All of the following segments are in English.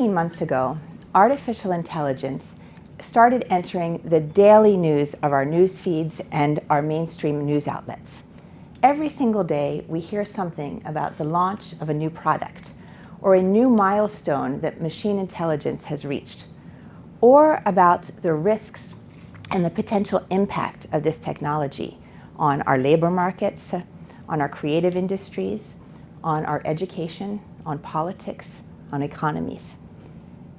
18 months ago, artificial intelligence started entering the daily news of our news feeds and our mainstream news outlets. Every single day, we hear something about the launch of a new product, or a new milestone that machine intelligence has reached, or about the risks and the potential impact of this technology on our labor markets, on our creative industries, on our education, on politics, on economies.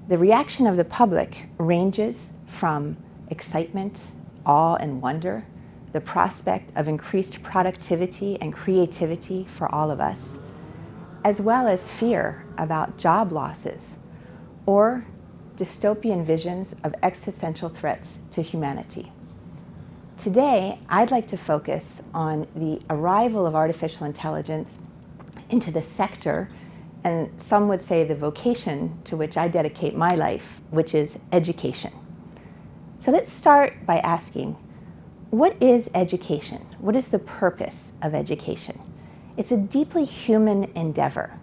The reaction of the public ranges from excitement, awe, and wonder, the prospect of increased productivity and creativity for all of us, as well as fear about job losses or dystopian visions of existential threats to humanity. Today, I'd like to focus on the arrival of artificial intelligence into the sector, and some would say the vocation to which I dedicate my life, which is education. So let's start by asking, what is education? What is the purpose of education? It's a deeply human endeavor.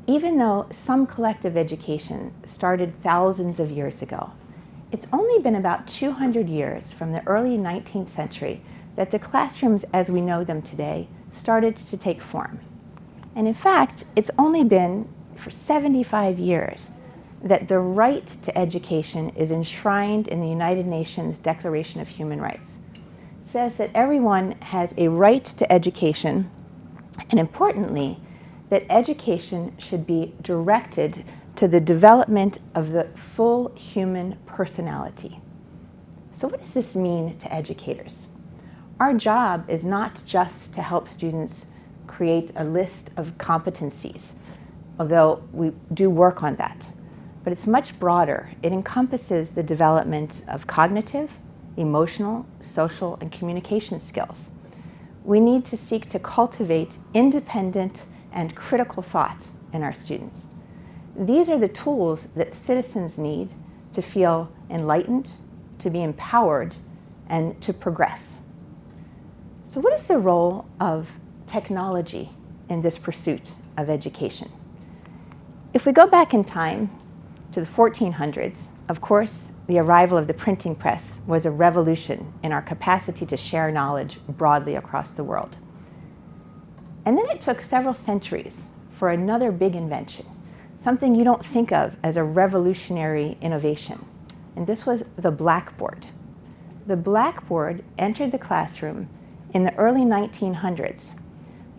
Even though some collective education started thousands of years ago, it's only been about 200 years from the early 19th century that the classrooms as we know them today started to take form. And in fact, it's only been for 75 years that the right to education is enshrined in the United Nations Declaration of Human Rights. It says that everyone has a right to education, and importantly, that education should be directed to the development of the full human personality. So what does this mean to educators? Our job is not just to help students create a list of competencies, although we do work on that. But it's much broader. It encompasses the development of cognitive, emotional, social, and communication skills. We need to seek to cultivate independent and critical thought in our students. These are the tools that citizens need to feel enlightened, to be empowered, and to progress. So what is the role of technology in this pursuit of education? If we go back in time to the 1400s, of course, the arrival of the printing press was a revolution in our capacity to share knowledge broadly across the world. And then it took several centuries for another big invention, something you don't think of as a revolutionary innovation. And this was the blackboard. The blackboard entered the classroom in the early 1900s.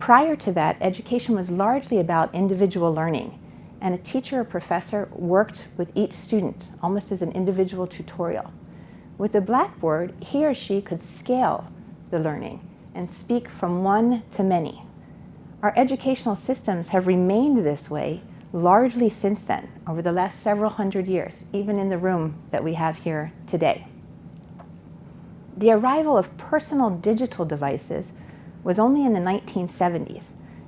Prior to that, education was largely about individual learning, and a teacher or professor worked with each student almost as an individual tutorial. With the blackboard, he or she could scale the learning and speak from one to many. Our educational systems have remained this way largely since then, over the last several hundred years, even in the room that we have here today. The arrival of personal digital devices was only in the 1970s,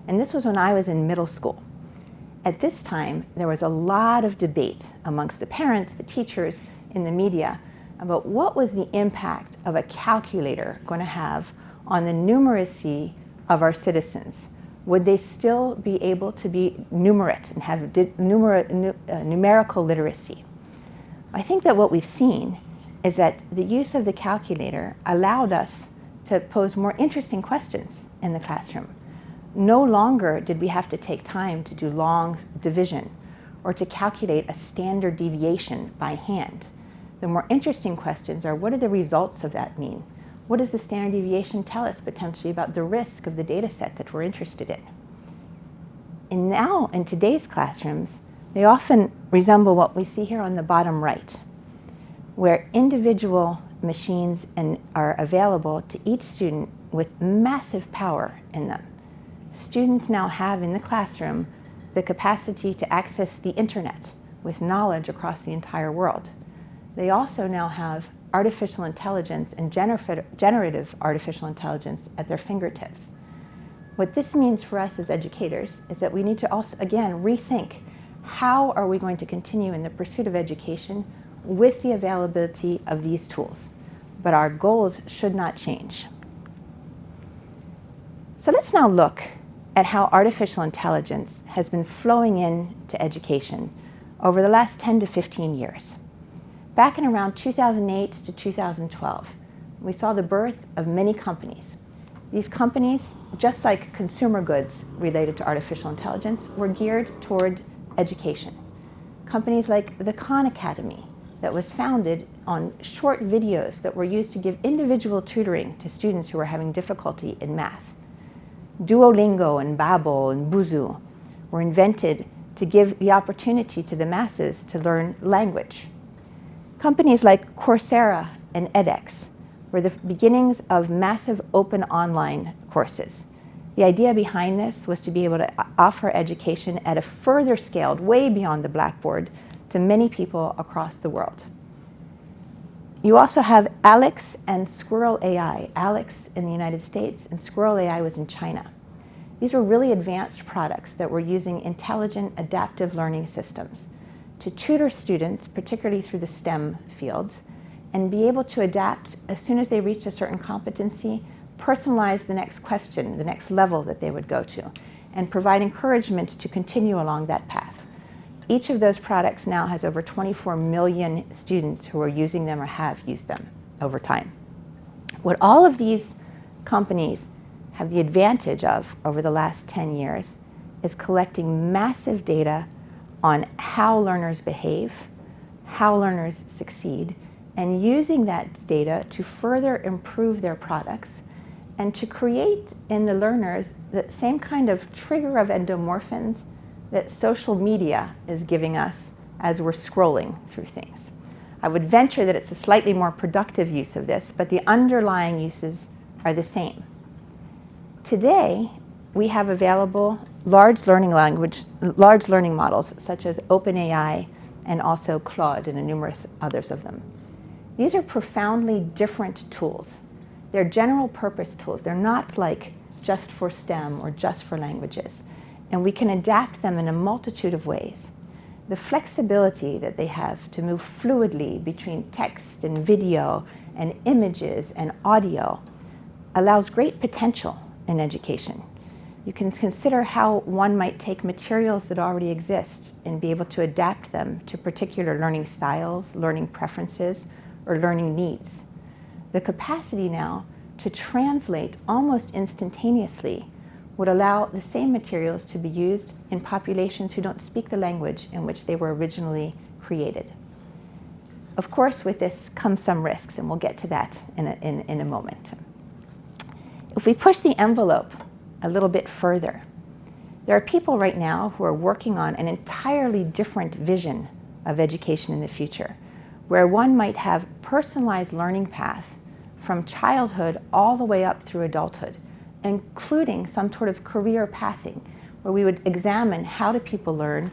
and this was when I was in middle school. At this time, there was a lot of debate amongst the parents, the teachers, in the media about what was the impact of a calculator going to have on the numeracy of our citizens. Would they still be able to be numerate and have numerical literacy? I think that what we've seen is that the use of the calculator allowed us to pose more interesting questions in the classroom. No longer did we have to take time to do long division or to calculate a standard deviation by hand. The more interesting questions are, what do the results of that mean? What does the standard deviation tell us potentially about the risk of the data set that we're interested in? And now, in today's classrooms, they often resemble what we see here on the bottom right, where individual machines are available to each student with massive power in them. Students now have in the classroom the capacity to access the internet with knowledge across the entire world. They also now have artificial intelligence and generative artificial intelligence at their fingertips. What this means for us as educators is that we need to also, again, rethink how are we going to continue in the pursuit of education with the availability of these tools. But our goals should not change. So let's now look at how artificial intelligence has been flowing into education over the last 10 to 15 years. Back in around 2008 to 2012, we saw the birth of many companies. These companies, just like consumer goods related to artificial intelligence, were geared toward education. Companies like the Khan Academy, that was founded on short videos that were used to give individual tutoring to students who were having difficulty in math. Duolingo and Babbel and Busuu were invented to give the opportunity to the masses to learn language. Companies like Coursera and edX were the beginnings of massive open online courses. The idea behind this was to be able to offer education at a further scale, way beyond the blackboard, to many people across the world. You also have Alex and Squirrel AI. Alex in the United States and Squirrel AI was in China. These were really advanced products that were using intelligent adaptive learning systems to tutor students, particularly through the STEM fields, and be able to adapt as soon as they reached a certain competency, personalize the next question, the next level that they would go to, and provide encouragement to continue along that path. Each of those products now has over 24 million students who are using them or have used them over time. What all of these companies have the advantage of over the last 10 years is collecting massive data on how learners behave, how learners succeed, and using that data to further improve their products and to create in the learners that same kind of trigger of endomorphins that social media is giving us as we're scrolling through things. I would venture that it's a slightly more productive use of this, but the underlying uses are the same. Today, we have available large learning models such as OpenAI and also Claude and numerous others of them. These are profoundly different tools. They're general purpose tools. They're not like just for STEM or just for languages. And we can adapt them in a multitude of ways. The flexibility that they have to move fluidly between text and video and images and audio allows great potential in education. You can consider how one might take materials that already exist and be able to adapt them to particular learning styles, learning preferences, or learning needs. The capacity now to translate almost instantaneously would allow the same materials to be used in populations who don't speak the language in which they were originally created. Of course, with this comes some risks, and we'll get to that in a moment. If we push the envelope a little bit further, there are people right now who are working on an entirely different vision of education in the future, where one might have personalized learning path from childhood all the way up through adulthood, including some sort of career pathing, where we would examine how do people learn,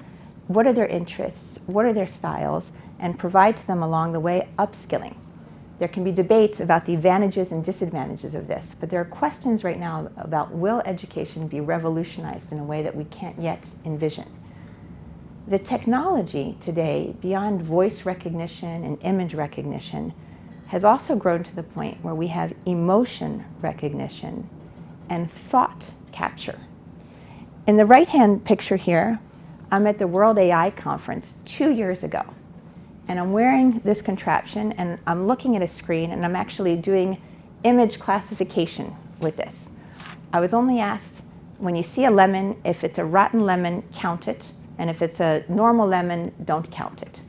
what are their interests, what are their styles, and provide to them along the way upskilling. There can be debate about the advantages and disadvantages of this, but there are questions right now about will education be revolutionized in a way that we can't yet envision. The technology today, beyond voice recognition and image recognition, has also grown to the point where we have emotion recognition and thought capture. In the right-hand picture here, I'm at the World AI Conference 2 years ago, and I'm wearing this contraption, and I'm looking at a screen, and I'm actually doing image classification with this. I was only asked, when you see a lemon, if it's a rotten lemon, count it, and if it's a normal lemon, don't count it.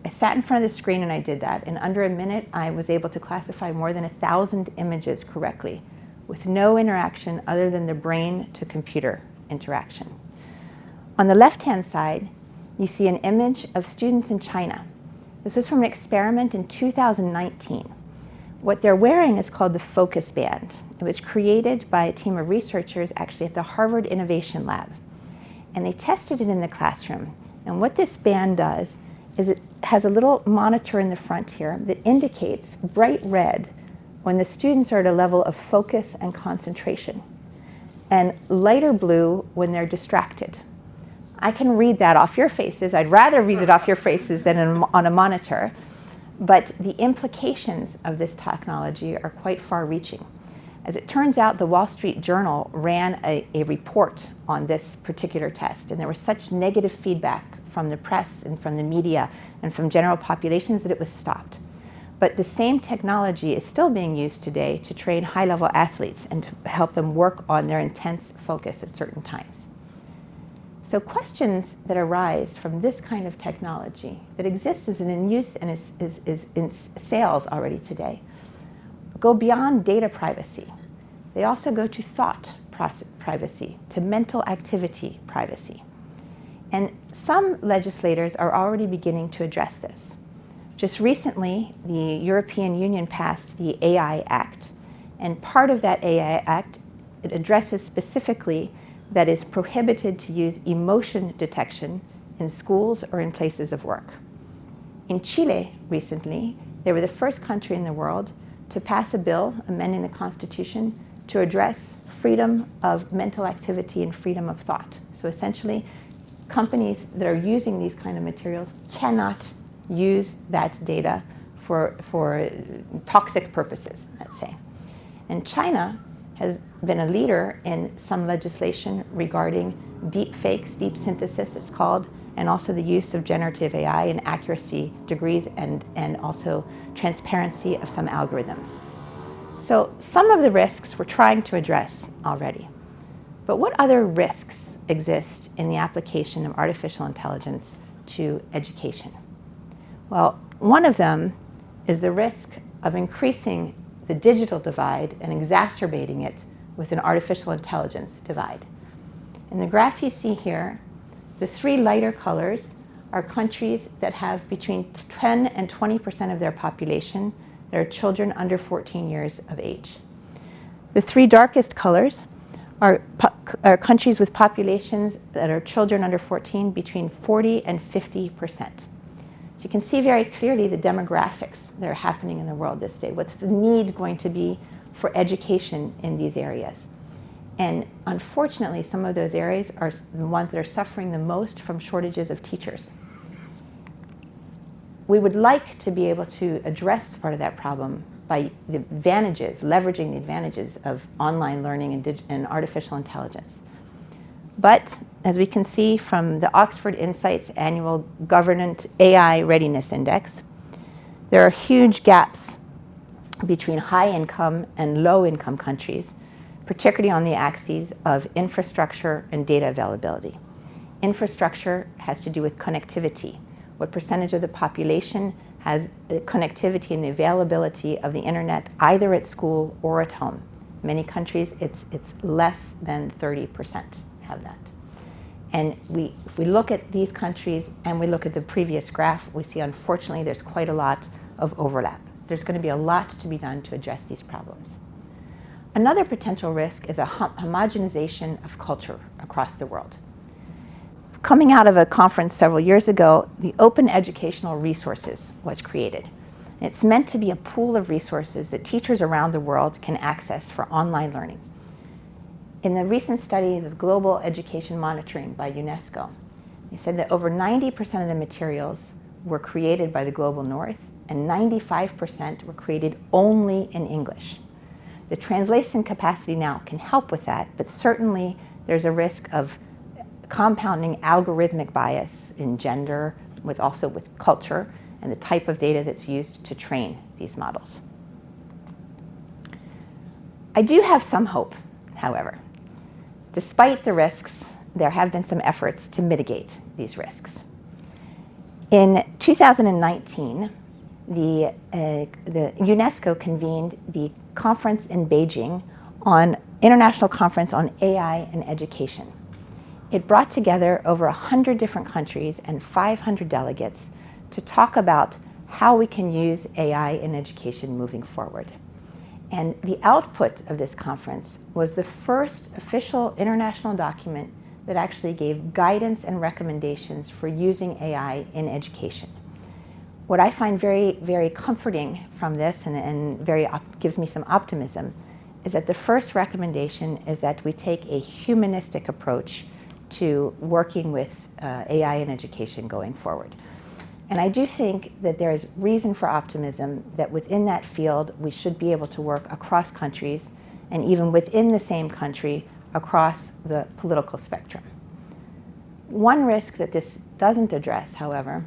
I sat in front of the screen and I did that. In under a minute, I was able to classify more than 1,000 images correctly, with no interaction other than the brain to computer interaction. On the left-hand side, you see an image of students in China. This is from an experiment in 2019. What they're wearing is called the Focus Band. It was created by a team of researchers actually at the Harvard Innovation Lab. And they tested it in the classroom. And what this band does is it has a little monitor in the front here that indicates bright red when the students are at a level of focus and concentration, and lighter blue when they're distracted. I can read that off your faces. I'd rather read it off your faces than on a monitor, but the implications of this technology are quite far-reaching. As it turns out, the Wall Street Journal ran a report on this particular test, and there was such negative feedback from the press and from the media and from general populations that it was stopped. But the same technology is still being used today to train high-level athletes and to help them work on their intense focus at certain times. So questions that arise from this kind of technology that exists as in use and is in sales already today go beyond data privacy. They also go to thought privacy, to mental activity privacy. And some legislators are already beginning to address this. Just recently, the European Union passed the AI Act, and part of that AI Act, it addresses specifically that is prohibited to use emotion detection in schools or in places of work. In Chile recently, they were the first country in the world to pass a bill amending the Constitution to address freedom of mental activity and freedom of thought. So essentially, companies that are using these kind of materials cannot use that data for toxic purposes, let's say. And China has been a leader in some legislation regarding deep fakes, deep synthesis it's called, and also the use of generative AI and accuracy degrees and also transparency of some algorithms. So some of the risks we're trying to address already. But what other risks exist in the application of artificial intelligence to education? Well, one of them is the risk of increasing the digital divide and exacerbating it with an artificial intelligence divide. In the graph you see here, the three lighter colors are countries that have between 10 and 20% of their population that are children under 14 years of age. The three darkest colors are countries with populations that are children under 14 between 40 and 50%. So you can see very clearly the demographics that are happening in the world this day. What's the need going to be for education in these areas? And unfortunately, some of those areas are the ones that are suffering the most from shortages of teachers. We would like to be able to address part of that problem by the advantages, leveraging the advantages of online learning and artificial intelligence. But as we can see from the Oxford Insights annual Government AI Readiness Index, there are huge gaps between high-income and low-income countries, particularly on the axes of infrastructure and data availability. Infrastructure has to do with connectivity. What percentage of the population has the connectivity and the availability of the internet either at school or at home? Many countries, it's less than 30% have that. And if we look at these countries and we look at the previous graph, we see unfortunately there's quite a lot of overlap. There's going to be a lot to be done to address these problems. Another potential risk is a homogenization of culture across the world. Coming out of a conference several years ago, the Open Educational Resources was created. It's meant to be a pool of resources that teachers around the world can access for online learning. In the recent study of global education monitoring by UNESCO, they said that over 90% of the materials were created by the global north and 95% were created only in English. The translation capacity now can help with that, but certainly there's a risk of compounding algorithmic bias in gender, also with culture, and the type of data that's used to train these models. I do have some hope, however. Despite the risks, there have been some efforts to mitigate these risks. In 2019, the UNESCO convened the conference in Beijing on International Conference on AI and Education. It brought together over 100 different countries and 500 delegates to talk about how we can use AI in education moving forward. And the output of this conference was the first official international document that actually gave guidance and recommendations for using AI in education. What I find very, very comforting from this and gives me some optimism is that the first recommendation is that we take a humanistic approach to working with AI in education going forward. And I do think that there is reason for optimism that within that field we should be able to work across countries and even within the same country across the political spectrum. One risk that this doesn't address, however,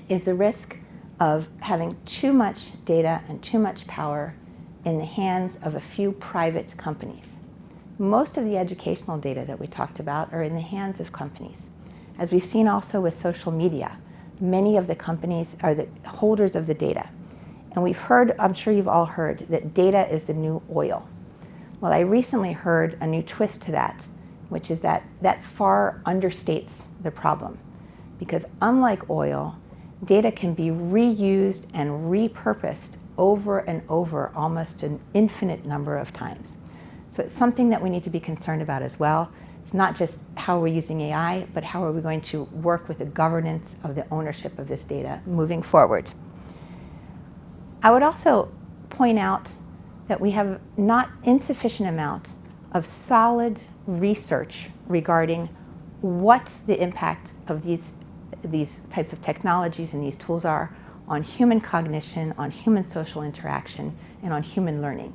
is the risk of having too much data and too much power in the hands of a few private companies. Most of the educational data that we talked about are in the hands of companies. As we've seen also with social media, many of the companies are the holders of the data. And we've heard, I'm sure you've all heard, that data is the new oil. Well, I recently heard a new twist to that, which is that far understates the problem. Because unlike oil, data can be reused and repurposed over and over almost an infinite number of times. So it's something that we need to be concerned about as well. It's not just how we're using AI, but how are we going to work with the governance of the ownership of this data moving forward. I would also point out that we have not insufficient amounts of solid research regarding what the impact of these types of technologies and these tools are on human cognition, on human social interaction, and on human learning.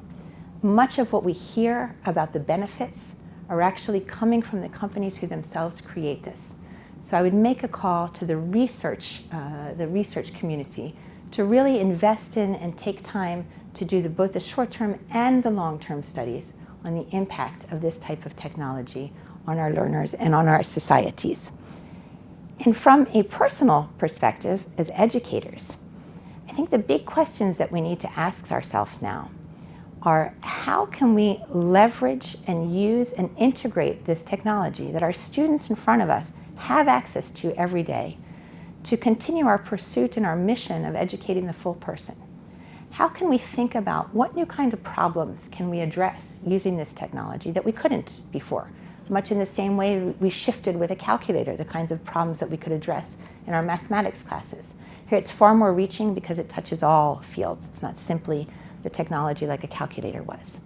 Much of what we hear about the benefits are actually coming from the companies who themselves create this. So I would make a call to the research community to really invest in and take time to do both the short-term and the long-term studies on the impact of this type of technology on our learners and on our societies. And from a personal perspective, as educators, I think the big questions that we need to ask ourselves now are how can we leverage and use and integrate this technology that our students in front of us have access to every day to continue our pursuit and our mission of educating the full person? How can we think about what new kind of problems can we address using this technology that we couldn't before? Much in the same way we shifted with a calculator, the kinds of problems that we could address in our mathematics classes. Here it's far more reaching because it touches all fields. It's not simply the technology like a calculator was.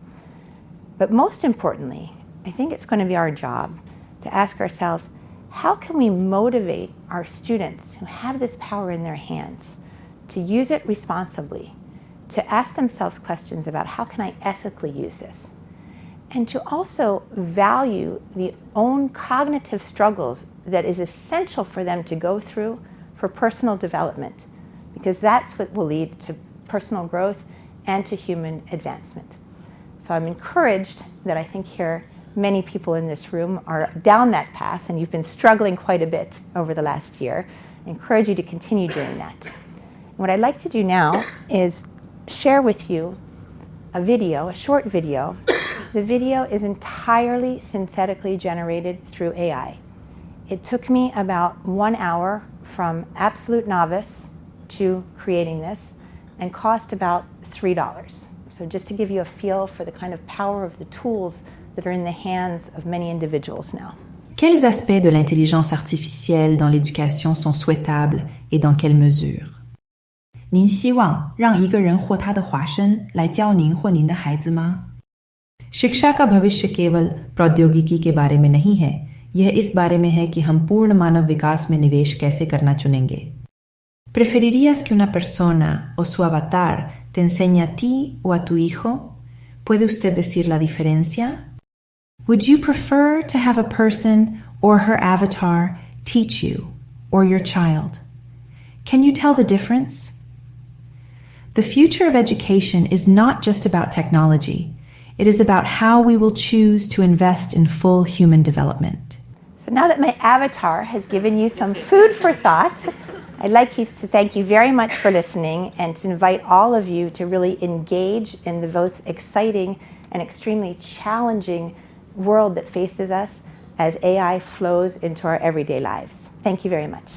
But most importantly, I think it's going to be our job to ask ourselves, how can we motivate our students who have this power in their hands to use it responsibly, to ask themselves questions about how can I ethically use this, and to also value the own cognitive struggles that is essential for them to go through for personal development, because that's what will lead to personal growth and to human advancement. So I'm encouraged that I think here many people in this room are down that path, and you've been struggling quite a bit over the last year. I encourage you to continue doing that. And what I'd like to do now is share with you a video, a short video. The video is entirely synthetically generated through AI. It took me about 1 hour from absolute novice to creating this and cost about $3. So just to give you a feel for the kind of power of the tools that are in the hands of many individuals now. Quels aspects de l'intelligence artificielle dans l'éducation sont souhaitables et dans quelle mesure? 您希望让一个人或他的化身来教您或您的孩子吗? शिक्षा का भविष्य केवल प्रौद्योगिकी के बारे में नहीं है, यह इस बारे में है कि हम पूर्ण मानव विकास में निवेश कैसे करना चुनेंगे. ¿Preferirías que una persona o su avatar te enseñe a ti o a tu hijo? ¿Puede usted decir la diferencia? Would you prefer to have a person or her avatar teach you or your child? Can you tell the difference? The future of education is not just about technology. It is about how we will choose to invest in full human development. So now that my avatar has given you some food for thought, I'd like to thank you very much for listening and to invite all of you to really engage in the both exciting and extremely challenging world that faces us as AI flows into our everyday lives. Thank you very much.